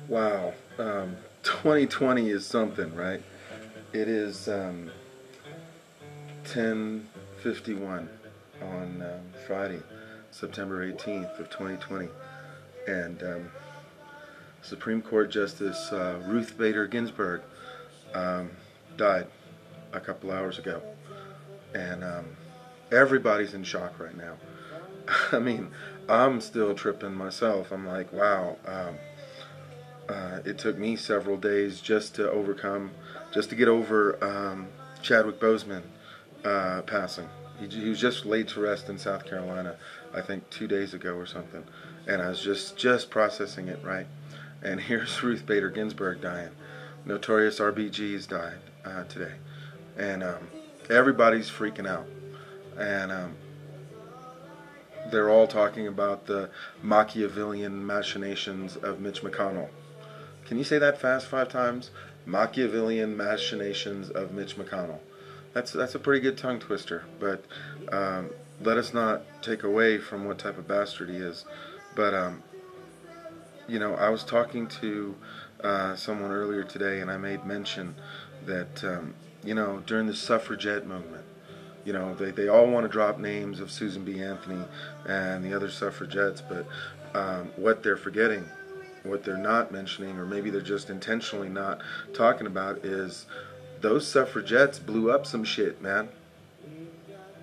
Wow. 2020 is something, right? It is 10:51 on Friday, September 18th of 2020. And Supreme Court Justice Ruth Bader Ginsberg died a couple hours ago. And everybody's in shock right now. I mean, I'm still tripping myself. I'm like, wow. It took me several days just to get over Chadwick Boseman passing. He was just laid to rest in South Carolina, I think 2 days ago or something. And I was just processing it, right? And here's Ruth Bader Ginsburg dying. Notorious RBG's died today. And everybody's freaking out. And they're all talking about the Machiavellian machinations of Mitch McConnell. Can you say that fast 5 times? Machiavellian machinations of Mitch McConnell. That's a pretty good tongue twister, but let us not take away from what type of bastard he is. But you know, I was talking to someone earlier today, and I made mention that you know, during the suffragette movement, you know, they all want to drop names of Susan B. Anthony and the other suffragettes, but what they're forgetting, what they're not mentioning, or maybe they're just intentionally not talking about, is those suffragettes blew up some shit, man.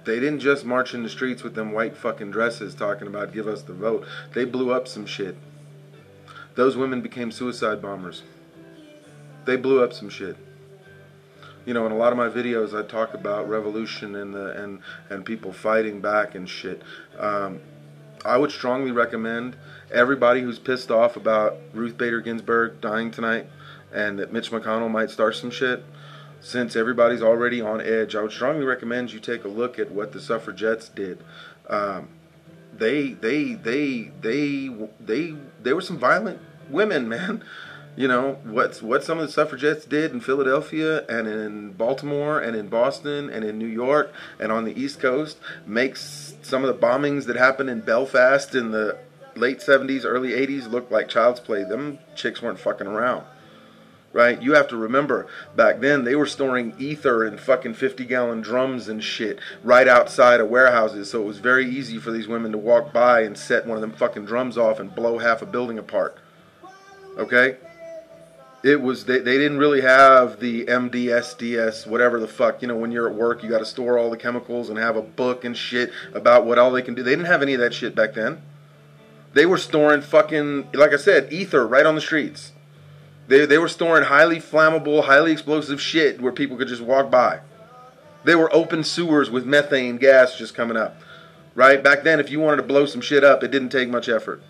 They didn't just march in the streets with them white fucking dresses talking about give us the vote. They blew up some shit. Those women became suicide bombers. They blew up some shit. You know, in a lot of my videos, I talk about revolution and people fighting back and shit. I would strongly recommend everybody who's pissed off about Ruth Bader Ginsburg dying tonight and that Mitch McConnell might start some shit, since everybody's already on edge, I would strongly recommend you take a look at what the suffragettes did. They were some violent women, man. You know, what some of the suffragettes did in Philadelphia and in Baltimore and in Boston and in New York and on the East Coast makes some of the bombings that happened in Belfast in the late 70s, early 80s look like child's play. Them chicks weren't fucking around. Right? You have to remember, back then they were storing ether in fucking 50-gallon drums and shit right outside of warehouses, so it was very easy for these women to walk by and set one of them fucking drums off and blow half a building apart. Okay? It was, they didn't really have the MDSDS, whatever the fuck, you know, when you're at work, you got to store all the chemicals and have a book and shit about what all they can do. They didn't have any of that shit back then. They were storing fucking, like I said, ether right on the streets. They were storing highly flammable, highly explosive shit where people could just walk by. They were open sewers with methane gas just coming up. Right? Back then, if you wanted to blow some shit up, it didn't take much effort.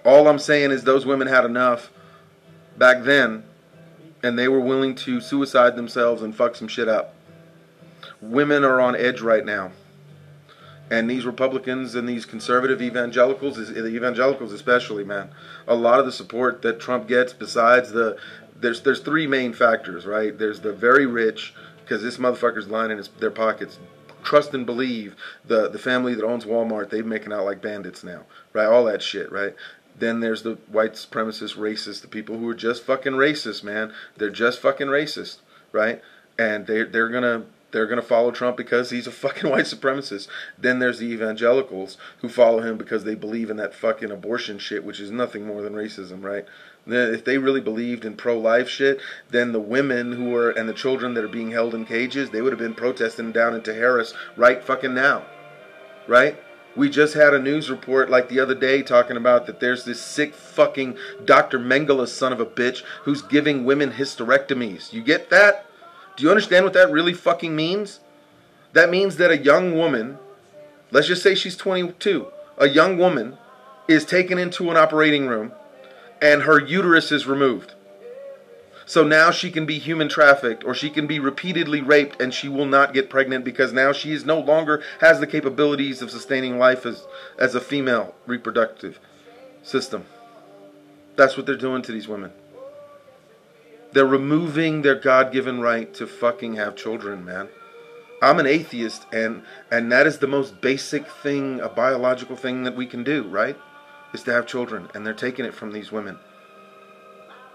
All I'm saying is those women had enough back then, and they were willing to suicide themselves and fuck some shit up. Women are on edge right now. And these Republicans and these conservative evangelicals, the evangelicals especially, man, a lot of the support that Trump gets, besides there's 3 main factors, right? There's the very rich, because this motherfucker's lining their pockets. Trust and believe the family that owns Walmart, they're making out like bandits now, right? All that shit, right? Then there's the white supremacist racists, the people who are just fucking racist, man. They're just fucking racist, right? And they're gonna follow Trump because he's a fucking white supremacist. Then there's the evangelicals who follow him because they believe in that fucking abortion shit, which is nothing more than racism, right? If they really believed in pro-life shit, then the women and the children that are being held in cages, they would have been protesting down in Harris right fucking now, right? We just had a news report like the other day talking about that there's this sick fucking Dr. Mengele son of a bitch who's giving women hysterectomies. You get that? Do you understand what that really fucking means? That means that a young woman, let's just say she's 22, a young woman is taken into an operating room and her uterus is removed. So now she can be human trafficked, or she can be repeatedly raped, and she will not get pregnant because now she is no longer has the capabilities of sustaining life as a female reproductive system. That's what they're doing to these women. They're removing their God-given right to fucking have children, man. I'm an atheist, and that is the most basic thing, a biological thing that we can do, right? is to have children, and they're taking it from these women.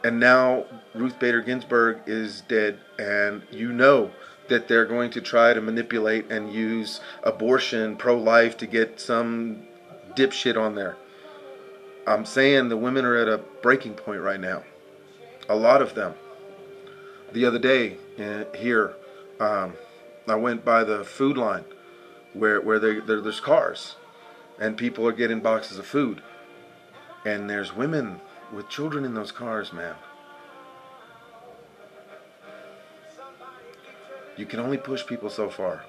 And now Ruth Bader Ginsburg is dead, and you know that they're going to try to manipulate and use abortion, pro-life, to get some dipshit on there. I'm saying the women are at a breaking point right now. A lot of them. The other day here, I went by the food line where there's cars, and people are getting boxes of food, and there's women with children in those cars, man. You can only push people so far.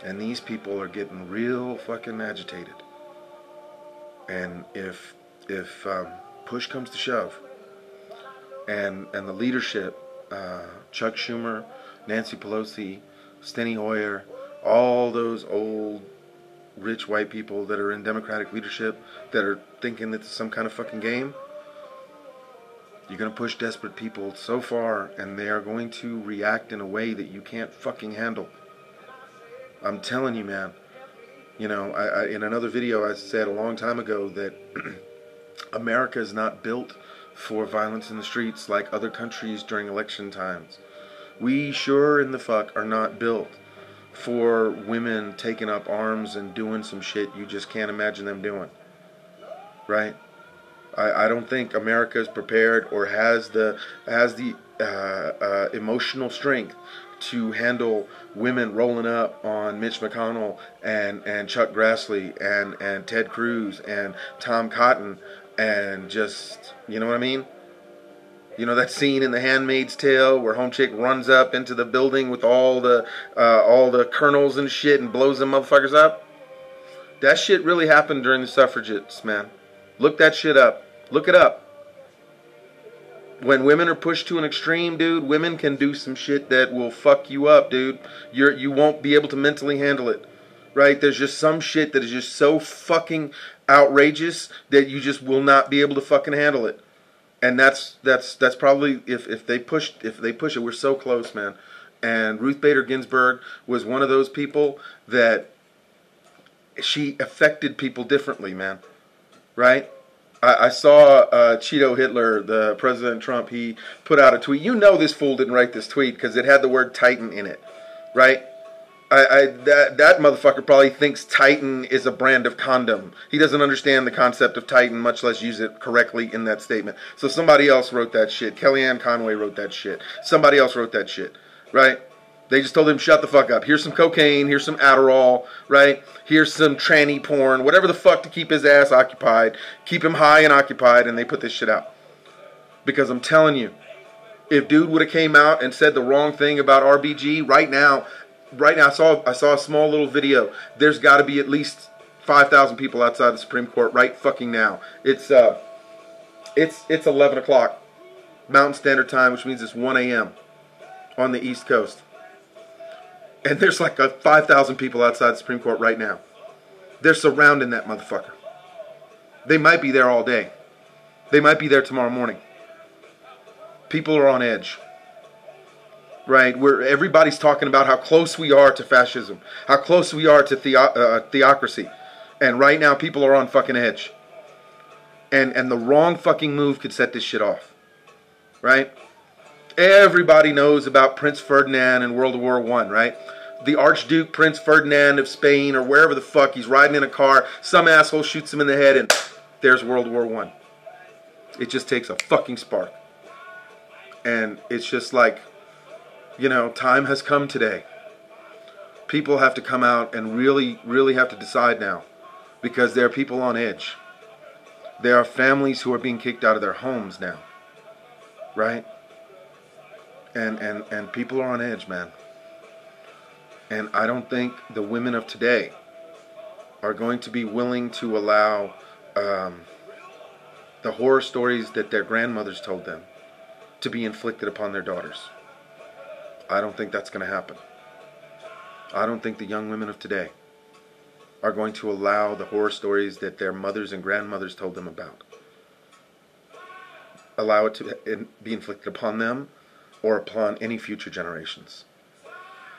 And these people are getting real fucking agitated. And if push comes to shove, and the leadership, Chuck Schumer, Nancy Pelosi, Steny Hoyer, all those old rich white people that are in Democratic leadership that are thinking that it's some kind of fucking game, you're going to push desperate people so far, and they are going to react in a way that you can't fucking handle. I'm telling you, man. You know, I in another video I said a long time ago that America is not built for violence in the streets like other countries during election times. We sure in the fuck are not built for women taking up arms and doing some shit you just can't imagine them doing. Right? I don't think America is prepared or has the emotional strength to handle women rolling up on Mitch McConnell and Chuck Grassley and Ted Cruz and Tom Cotton, and just, you know what I mean? You know that scene in The Handmaid's Tale where home chick runs up into the building with all the colonels and shit and blows them motherfuckers up? That shit really happened during the suffragettes, man. Look that shit up. Look it up. When women are pushed to an extreme, dude, women can do some shit that will fuck you up, dude. You won't be able to mentally handle it. Right? There's just some shit that is just so fucking outrageous that you just will not be able to fucking handle it. And that's probably if they push it, we're so close, man. And Ruth Bader Ginsburg was one of those people that she affected people differently, man. Right? I saw Cheeto Hitler, the President Trump, he put out a tweet. You know this fool didn't write this tweet because it had the word Titan in it. Right? That motherfucker probably thinks Titan is a brand of condom. He doesn't understand the concept of Titan, much less use it correctly in that statement. So somebody else wrote that shit. Kellyanne Conway wrote that shit. Somebody else wrote that shit. Right? They just told him, shut the fuck up. Here's some cocaine. Here's some Adderall. Right? Here's some tranny porn. Whatever the fuck to keep his ass occupied. Keep him high and occupied. And they put this shit out. Because I'm telling you, if dude would have came out and said the wrong thing about RBG right now, I saw a small little video. There's got to be at least 5,000 people outside the Supreme Court right fucking now. It's 11 o'clock Mountain Standard Time, which means it's 1 a.m. on the East Coast. And there's like 5,000 people outside the Supreme Court right now. They're surrounding that motherfucker. They might be there all day. They might be there tomorrow morning. People are on edge. Right, where everybody's talking about how close we are to fascism, how close we are to theocracy, and right now people are on fucking edge. And the wrong fucking move could set this shit off. Right? Everybody knows about Prince Ferdinand in World War I, right? The Archduke Prince Ferdinand of Spain, or wherever the fuck, he's riding in a car, some asshole shoots him in the head, and there's World War I. It just takes a fucking spark. And it's just like, you know, time has come today. People have to come out and really, really have to decide now. Because there are people on edge. There are families who are being kicked out of their homes now. Right? And people are on edge, man. And I don't think the women of today are going to be willing to allow the horror stories that their grandmothers told them to be inflicted upon their daughters. I don't think that's going to happen. I don't think the young women of today are going to allow the horror stories that their mothers and grandmothers told them about. Allow it to be inflicted upon them or upon any future generations.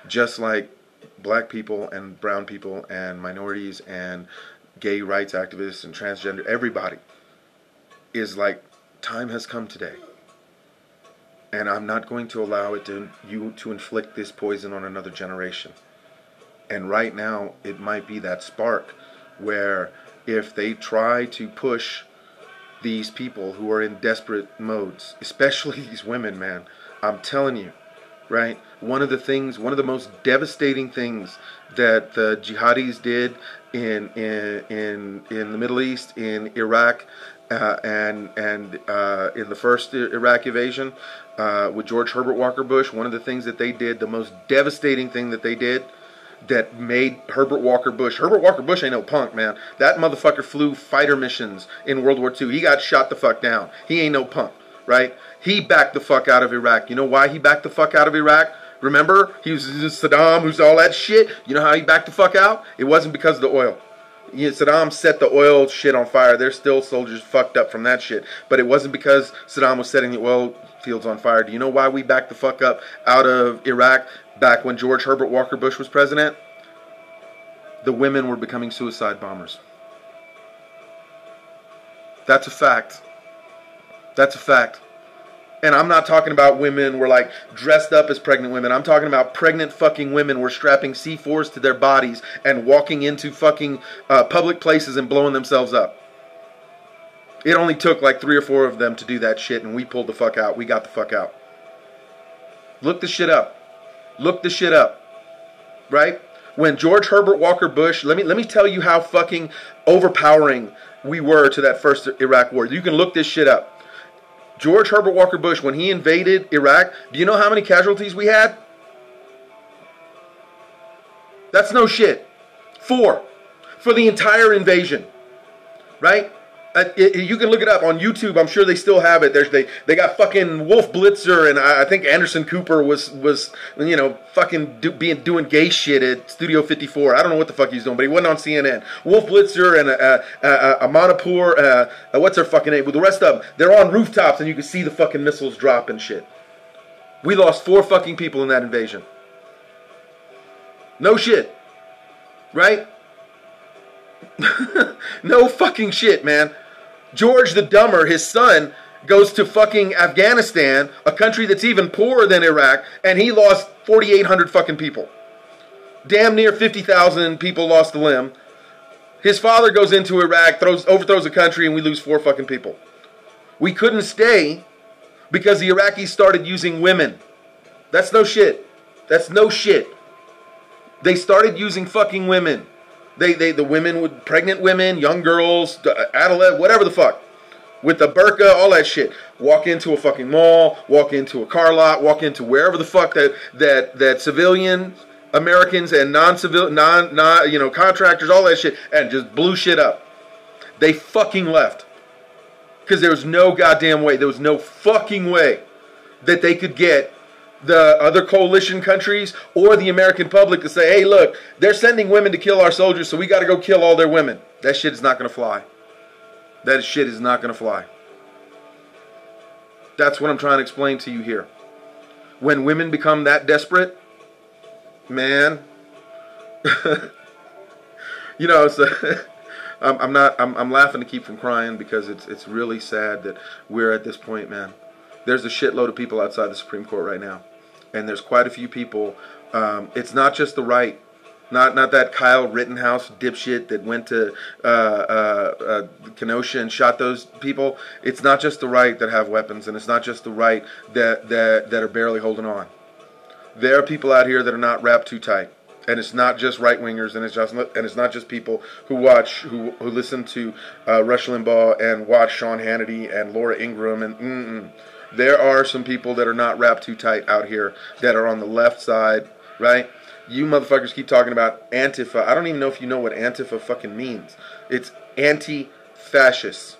Just like black people and brown people and minorities and gay rights activists and transgender, everybody is like, time has come today. And I'm not going to allow you to inflict this poison on another generation. And right now, it might be that spark where if they try to push these people who are in desperate modes, especially these women, man, I'm telling you, right? One of the most devastating things that the jihadis did in the Middle East, in Iraq, and in the first Iraq invasion with George Herbert Walker Bush, one of the things that they did, the most devastating thing that they did, that made Herbert Walker Bush ain't no punk, man. That motherfucker flew fighter missions in World War II. He got shot the fuck down. He ain't no punk, right? He backed the fuck out of Iraq. You know why he backed the fuck out of Iraq? Remember? He was Saddam, who's all that shit. You know how he backed the fuck out? It wasn't because of the oil. Saddam set the oil shit on fire. There's still soldiers fucked up from that shit. But it wasn't because Saddam was setting the oil fields on fire. Do you know why we backed the fuck up out of Iraq back when George Herbert Walker Bush was president? The women were becoming suicide bombers. That's a fact. That's a fact. And I'm not talking about women were like dressed up as pregnant women. I'm talking about pregnant fucking women were strapping C4s to their bodies and walking into fucking public places and blowing themselves up. It only took like 3 or 4 of them to do that shit, and we pulled the fuck out. We got the fuck out. Look the shit up. Look the shit up. Right? When George Herbert Walker Bush, let me tell you how fucking overpowering we were to that first Iraq war. You can look this shit up. George Herbert Walker Bush, when he invaded Iraq, do you know how many casualties we had? That's no shit. 4. For the entire invasion. Right? You can look it up on YouTube. I'm sure they still have it. They got fucking Wolf Blitzer, and I think Anderson Cooper was fucking doing gay shit at Studio 54. I don't know what the fuck he's doing, but he wasn't on CNN. Wolf Blitzer and Amanapur, what's her fucking name? With the rest of them, they're on rooftops, and you can see the fucking missiles drop and shit. We lost 4 fucking people in that invasion. No shit. Right? No fucking shit, man. George the Dumber, his son, goes to fucking Afghanistan, a country that's even poorer than Iraq, and he lost 4,800 fucking people. Damn near 50,000 people lost a limb. His father goes into Iraq, overthrows the country, and we lose 4 fucking people. We couldn't stay because the Iraqis started using women. That's no shit. That's no shit. They started using fucking women. The women with pregnant women, young girls, adolescents, whatever the fuck, with the burqa, all that shit. Walk into a fucking mall, walk into a car lot, walk into wherever the fuck that civilian Americans and contractors, all that shit, and just blew shit up. They fucking left because there was no goddamn way. There was no fucking way that they could get the other coalition countries or the American public to say, hey, look, they're sending women to kill our soldiers, so we got to go kill all their women. That shit is not going to fly. That shit is not going to fly. That's what I'm trying to explain to you here. When women become that desperate, man, I'm laughing to keep from crying because it's really sad that we're at this point, man. There's a shitload of people outside the Supreme Court right now. And there's quite a few people. It's not just the right. Not that Kyle Rittenhouse dipshit that went to Kenosha and shot those people. It's not just the right that have weapons. And it's not just the right that are barely holding on. There are people out here that are not wrapped too tight. And it's not just right-wingers. And it's not just people who listen to Rush Limbaugh and watch Sean Hannity and Laura Ingraham and There are some people that are not wrapped too tight out here that are on the left side, right? You motherfuckers keep talking about Antifa. I don't even know if you know what Antifa fucking means. It's anti-fascist.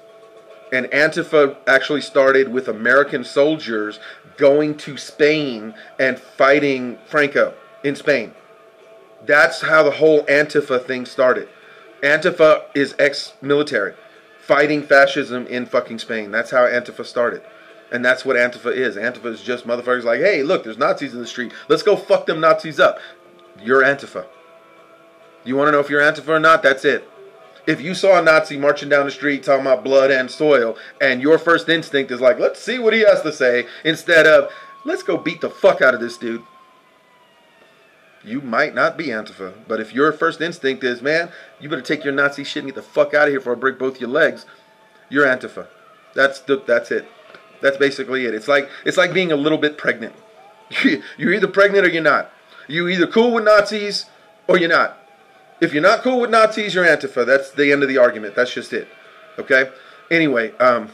And Antifa actually started with American soldiers going to Spain and fighting Franco in Spain. That's how the whole Antifa thing started. Antifa is ex-military, fighting fascism in fucking Spain. That's how Antifa started. And that's what Antifa is. Antifa is just motherfuckers like, hey, look, there's Nazis in the street. Let's go fuck them Nazis up. You're Antifa. You want to know if you're Antifa or not? That's it. If you saw a Nazi marching down the street talking about blood and soil, and your first instinct is like, let's see what he has to say, instead of, let's go beat the fuck out of this dude, you might not be Antifa. But if your first instinct is, man, you better take your Nazi shit and get the fuck out of here before I break both your legs, you're Antifa. That's it. That's basically it. It's like being a little bit pregnant. You're either pregnant or you're not. You're either cool with Nazis or you're not. If you're not cool with Nazis, you're Antifa. That's the end of the argument. That's just it. Okay? Anyway, I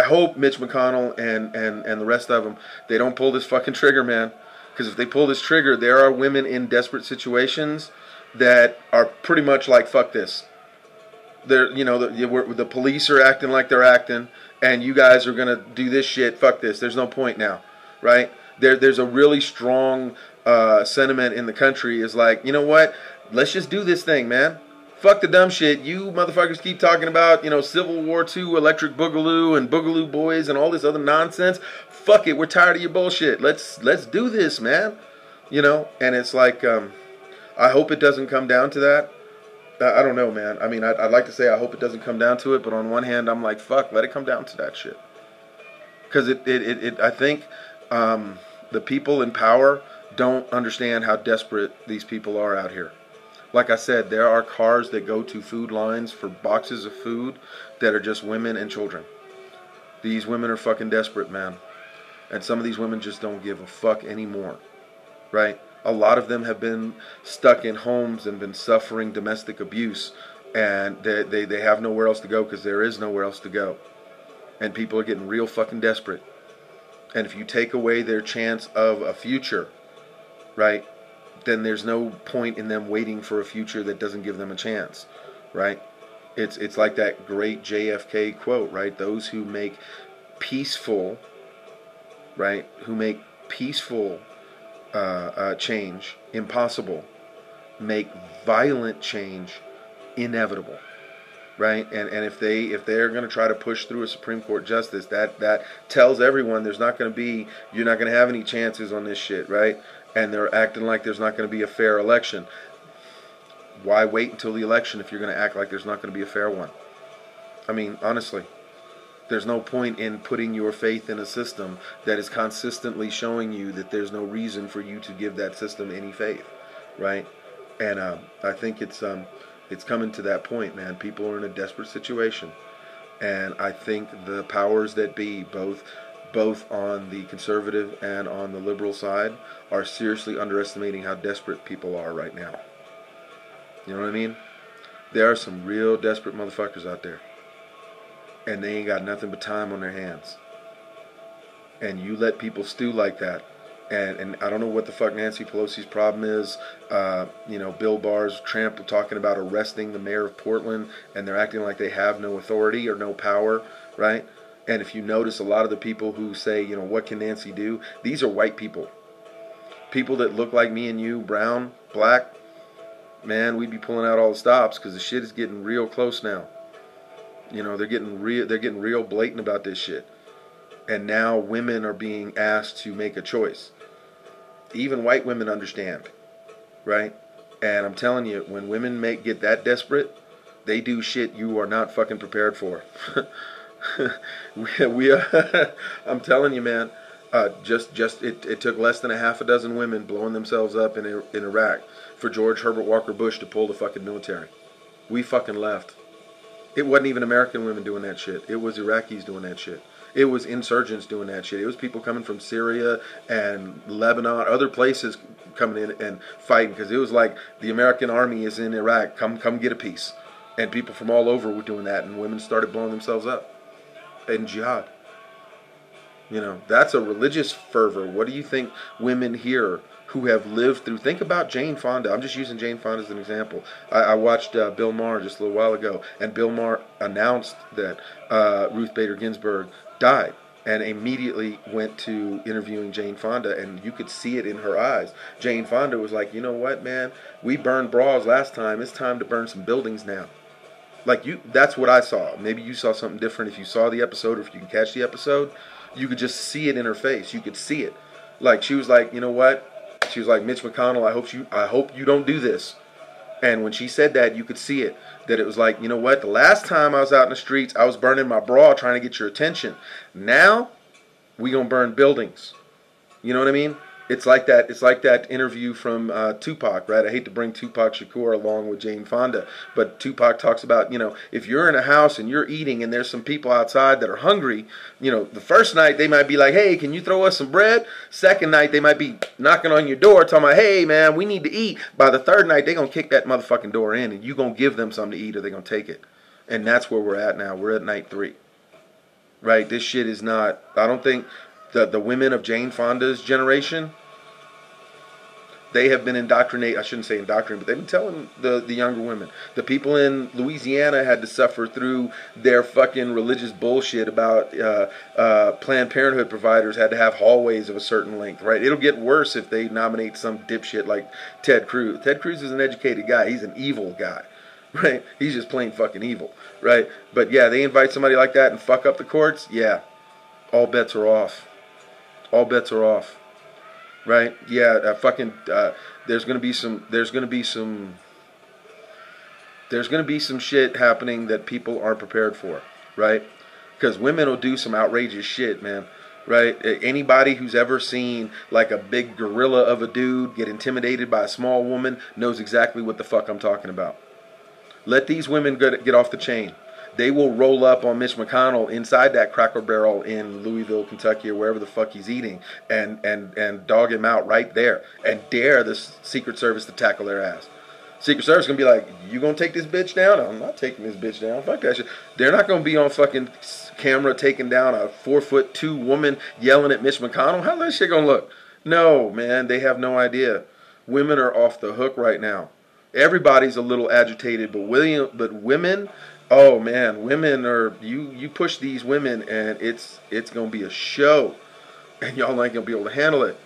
hope Mitch McConnell and the rest of them, they don't pull this fucking trigger, man. Because if they pull this trigger, there are women in desperate situations that are pretty much like, fuck this. The police are acting like they're acting, and you guys are going to do this shit. Fuck this. There's no point now. Right? There's a really strong sentiment in the country is like, you know what? Let's just do this thing, man. Fuck the dumb shit. You motherfuckers keep talking about, Civil War II, Electric Boogaloo, and Boogaloo Boys, and all this other nonsense. Fuck it. We're tired of your bullshit. Let's do this, man. And it's like, I hope it doesn't come down to that. I don't know, man. I mean, I'd like to say I hope it doesn't come down to it, but on one hand, I'm like, fuck, let it come down to that shit. Because I think the people in power don't understand how desperate these people are out here. Like I said, there are cars that go to food lines for boxes of food that are just women and children. These women are fucking desperate, man. And some of these women just don't give a fuck anymore. Right? A lot of them have been stuck in homes and been suffering domestic abuse. And they have nowhere else to go because there is nowhere else to go. And people are getting real fucking desperate. And if you take away their chance of a future, right, then there's no point in them waiting for a future that doesn't give them a chance, right? It's like that great JFK quote, right? Those who make peaceful, right, change impossible, make violent change inevitable. Right, and if they're going to try to push through a Supreme Court justice, that tells everyone you're not going to have any chances on this shit, right? And they're acting like there's not going to be a fair election. Why wait until the election if you're going to act like there's not going to be a fair one? I mean, honestly, there's no point in putting your faith in a system that is consistently showing you that there's no reason for you to give that system any faith, right? And I think it's coming to that point, man. People are in a desperate situation, and I think the powers that be, both on the conservative and on the liberal side, are seriously underestimating how desperate people are right now. You know what I mean? There are some real desperate motherfuckers out there, and they ain't got nothing but time on their hands. And you let people stew like that. And I don't know what the fuck Nancy Pelosi's problem is. Bill Barr's Trump talking about arresting the mayor of Portland, and they're acting like they have no authority or no power, right? And if you notice, a lot of the people who say, what can Nancy do? These are white people. People that look like me and you, brown, black. Man, we'd be pulling out all the stops because the shit is getting real close now. They're getting real blatant about this shit. And now women are being asked to make a choice. Even white women understand, right? And I'm telling you, when women get that desperate, they do shit you are not fucking prepared for. I'm telling you, man. It took less than a half a dozen women blowing themselves up in Iraq for George Herbert Walker Bush to pull the fucking military. We fucking left. It wasn't even American women doing that shit. It was Iraqis doing that shit. It was insurgents doing that shit. It was people coming from Syria and Lebanon, other places coming in and fighting, because it was like the American army is in Iraq. Come get a piece. And people from all over were doing that, and women started blowing themselves up in jihad. That's a religious fervor. What do you think women here who have lived through? Think about Jane Fonda. I'm just using Jane Fonda as an example. I watched Bill Maher just a little while ago, and Bill Maher announced that Ruth Bader Ginsburg died, and immediately went to interviewing Jane Fonda, and you could see it in her eyes. Jane Fonda was like, you know what, man? We burned bras last time. It's time to burn some buildings now. That's what I saw. Maybe you saw something different if you saw the episode, or if you can catch the episode. You could just see it in her face. You could see it. Like, she was like, you know what? She was like, Mitch McConnell, I hope you don't do this. And when she said that, you could see it. That it was like, you know what? The last time I was out in the streets, I was burning my bra trying to get your attention. Now, we gonna burn buildings. You know what I mean? It's like that. It's like that interview from Tupac, right? I hate to bring Tupac Shakur along with Jane Fonda, but Tupac talks about, you know, if you're in a house and you're eating and there's some people outside that are hungry, you know, the first night they might be like, hey, can you throw us some bread? Second night they might be knocking on your door talking about, hey, man, we need to eat. By the third night, they're going to kick that motherfucking door in and you're going to give them something to eat or they're going to take it. And that's where we're at now. We're at night 3. Right? This shit is not, I don't think the women of Jane Fonda's generation, they have been indoctrinated. I shouldn't say indoctrinated, but they've been telling the younger women. The people in Louisiana had to suffer through their fucking religious bullshit about Planned Parenthood providers had to have hallways of a certain length, right? It'll get worse if they nominate some dipshit like Ted Cruz. Ted Cruz is an educated guy. He's an evil guy, right? He's just plain fucking evil, right? But yeah, they invite somebody like that and fuck up the courts. Yeah, all bets are off. All bets are off. Right? Yeah, there's gonna be some shit happening that people aren't prepared for, right? Because women will do some outrageous shit, man. Right? Anybody who's ever seen like a big gorilla of a dude get intimidated by a small woman knows exactly what the fuck I'm talking about. Let these women get off the chain. They will roll up on Mitch McConnell inside that Cracker Barrel in Louisville, Kentucky, or wherever the fuck he's eating, and dog him out right there, and dare the Secret Service to tackle their ass. Secret Service gonna be like, you gonna take this bitch down? I'm not taking this bitch down. Fuck that shit. They're not gonna be on fucking camera taking down a 4'2" woman yelling at Mitch McConnell. How's that shit gonna look? No, man, they have no idea. Women are off the hook right now. Everybody's a little agitated, but women. Oh man, women are you push these women and it's gonna be a show, and y'all ain't gonna be able to handle it.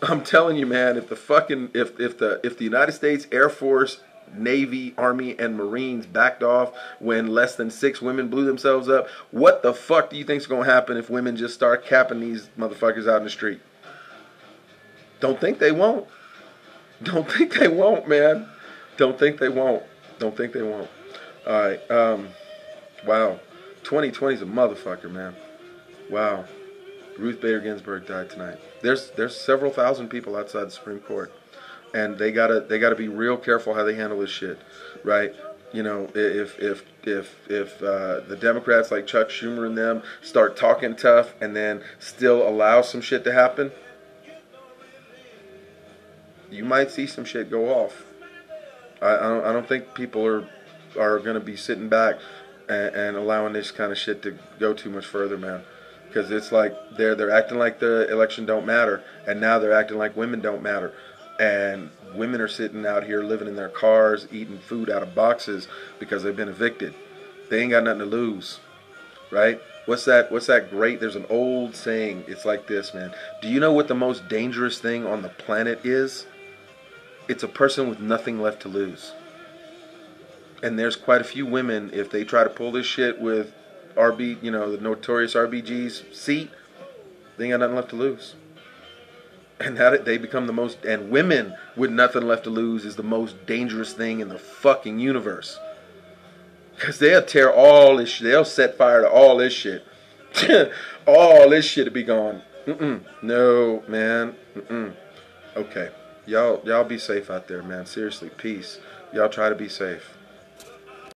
I'm telling you, man. If the United States Air Force, Navy, Army, and Marines backed off when less than 6 women blew themselves up, what the fuck do you think's gonna happen if women just start capping these motherfuckers out in the street? Don't think they won't. Don't think they won't, man. Don't think they won't. Don't think they won't. All right. Wow. 2020 is a motherfucker, man. Wow. Ruth Bader Ginsberg died tonight. There's several thousand people outside the Supreme Court, and they gotta be real careful how they handle this shit, right? You know, if the Democrats like Chuck Schumer and them start talking tough and then still allow some shit to happen, you might see some shit go off. I don't think people are going to be sitting back and allowing this kind of shit to go too much further, man. Because it's like they're acting like the election don't matter, and now they're acting like women don't matter. And women are sitting out here living in their cars, eating food out of boxes because they've been evicted. They ain't got nothing to lose, right? What's that great? There's an old saying. It's like this, man. Do you know what the most dangerous thing on the planet is? It's a person with nothing left to lose. And there's quite a few women, if they try to pull this shit with the notorious RBG's seat, they ain't got nothing left to lose. And that they become the most, and women with nothing left to lose is the most dangerous thing in the fucking universe. Because they'll tear all this shit, they'll set fire to all this shit. All this shit will be gone. No, man. Okay. Y'all be safe out there, man. Seriously, peace. Y'all try to be safe.